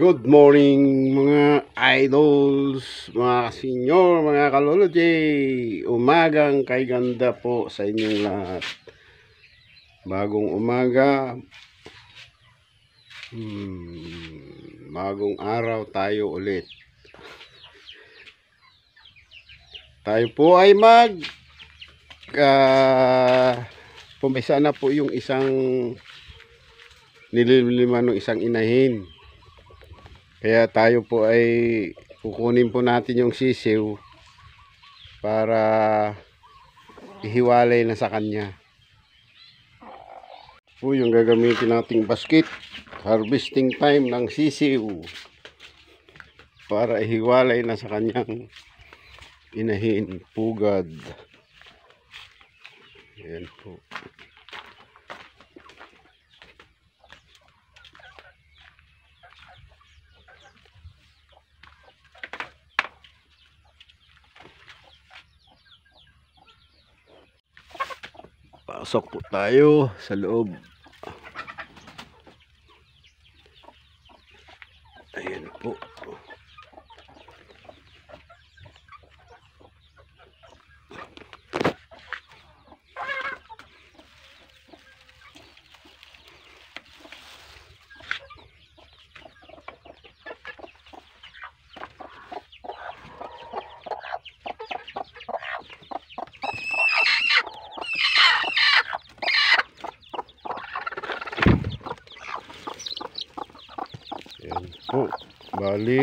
Good morning mga idols, mga senior, mga kalology. Umagang kay ganda po sa inyong lahat. Bagong umaga, bagong araw tayo ulit. Tayo po ay pumisa na po yung isang nililiman ng isang inahin. Kaya tayo po ay kukunin po natin yung sisiw para ihiwalay na sa kanya. Po yung gagamitin nating basket. Harvesting time ng sisiw para ihiwalay na sa kanyang inahin, pugad. Ayan po. Pasok po tayo sa loob. Ayan po. Ayan po. Bali,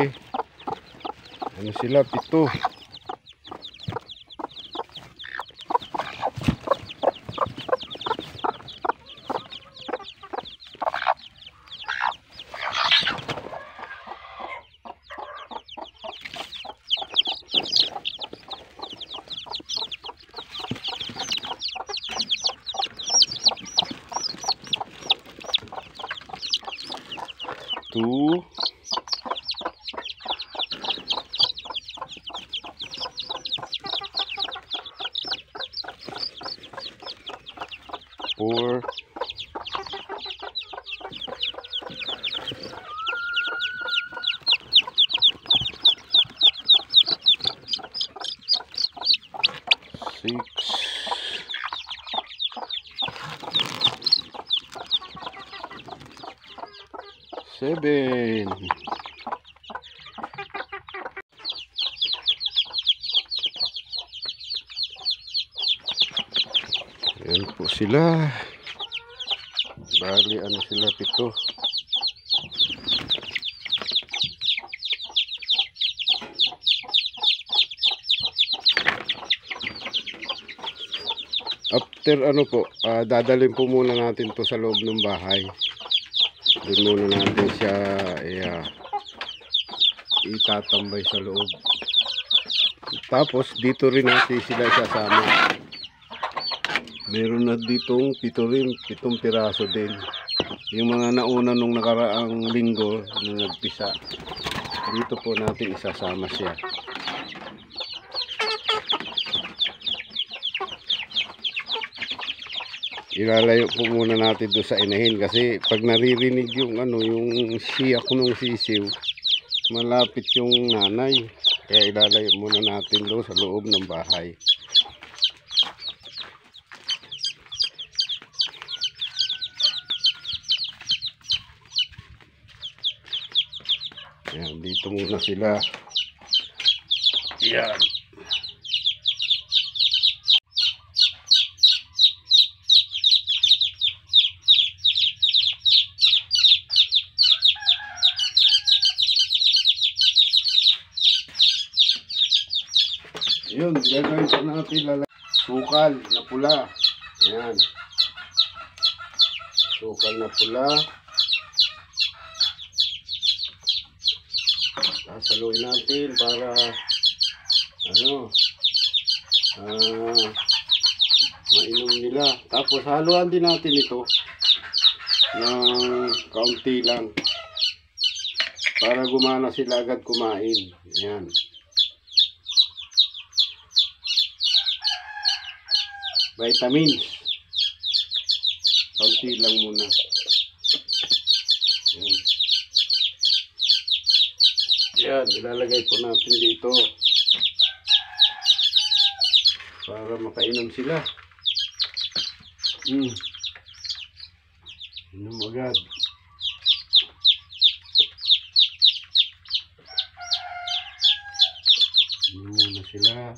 ano sila? 7. Two, 4, 6, 7. Ayan po sila. Bali, ano sila? 7. After ano po, dadalhin po muna natin to sa loob ng bahay. Doon muna natin siya itatambay sa loob. Tapos dito rin natin sila isasama. Meron na ditong 7 piraso din. Yung mga nauna nung nakaraang linggo na nagpisa. Dito po natin isasama siya. Ilalayo po muna natin doon sa inahin kasi pag naririnig yung yung siyak ng sisiw, malapit yung nanay. Kaya ilalayo muna natin doon sa loob ng bahay. Ayan, dito muna sila. Ayan. Yun, gagawin po natin sukal na pula. Ayan. Sukal na pula. Sasaluin natin para mainom nila. Tapos haluan din natin ito ng kaunti lang para gumana sila agad kumain. Ayan. Vitamins. Kaunti lang muna. Ayan. Yan, ilalagay po natin dito para makainom sila. Inom agad. Inom muna sila.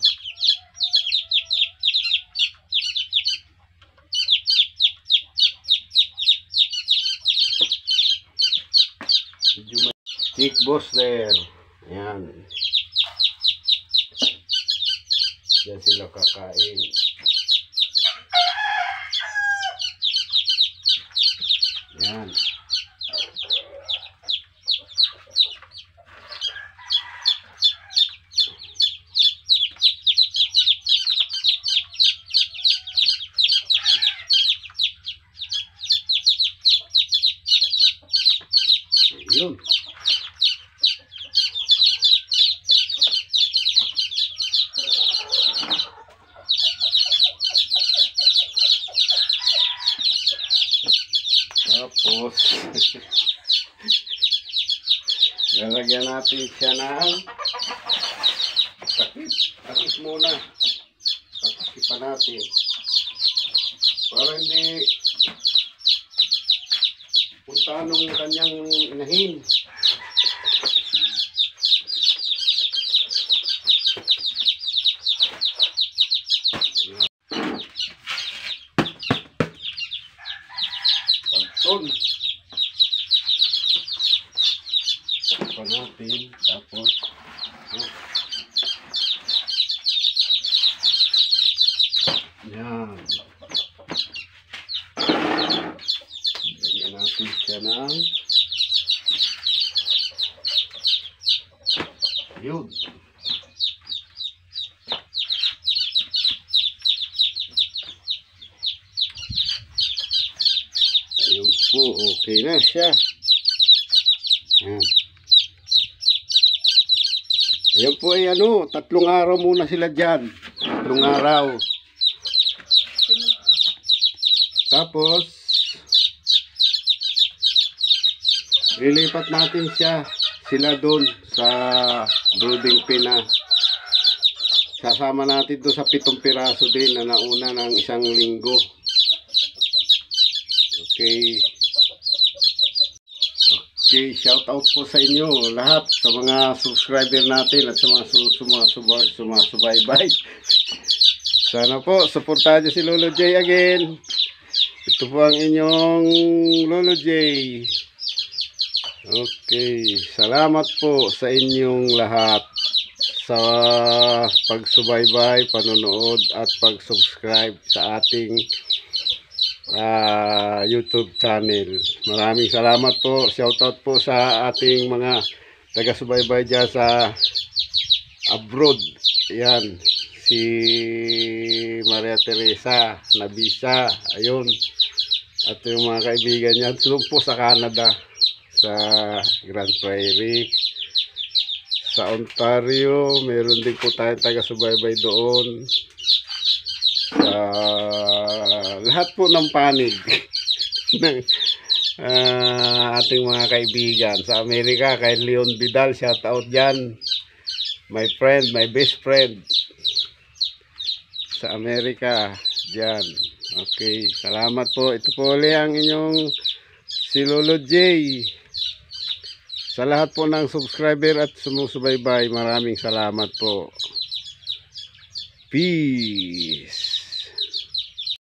Chick boss there. Ayan. Diyan sila kakain. Ayan. Yun. Tapos lalagyan natin siya ng takip muna. Takipan natin para hindi punta nung kanyang inahin. Pagton pa natin, tapos yan, lagyan natin siya ng yun. Ayun po, okay na siya. Ayan. Ayan po ay 3 araw muna sila dyan. 3 araw. Tapos, lilipat natin sila doon sa brooding pen na. Sasama natin doon sa 7 piraso din na nauna ng 1 linggo. Okay. Okay, shout out po sa inyo lahat, sa mga subscriber natin at sa mga sumasubaybay. Sana po, supportahan niyo si Lolo J again. Ito po ang inyong Lolo J. Okay, salamat po sa inyong lahat sa pagsubaybay, panonood at pag-subscribe sa ating YouTube channel. Maraming salamat po. Shoutout po sa ating mga taga-subaybay dyan sa abroad. Yan, si Maria Teresa Nabisa, ayun, at yung mga kaibigan niya doon po sa Canada, sa Grand Prairie, sa Ontario. Meron din po tayong taga-subaybay doon, lahat po ng panig ng ating mga kaibigan sa Amerika. Kay Leon Vidal, shout out dyan, my friend, my best friend sa Amerika dyan. Okay, salamat po. Ito po ulit ang inyong si Lolo J. Sa lahat po ng subscriber at sumusubaybay, maraming salamat po. Peace.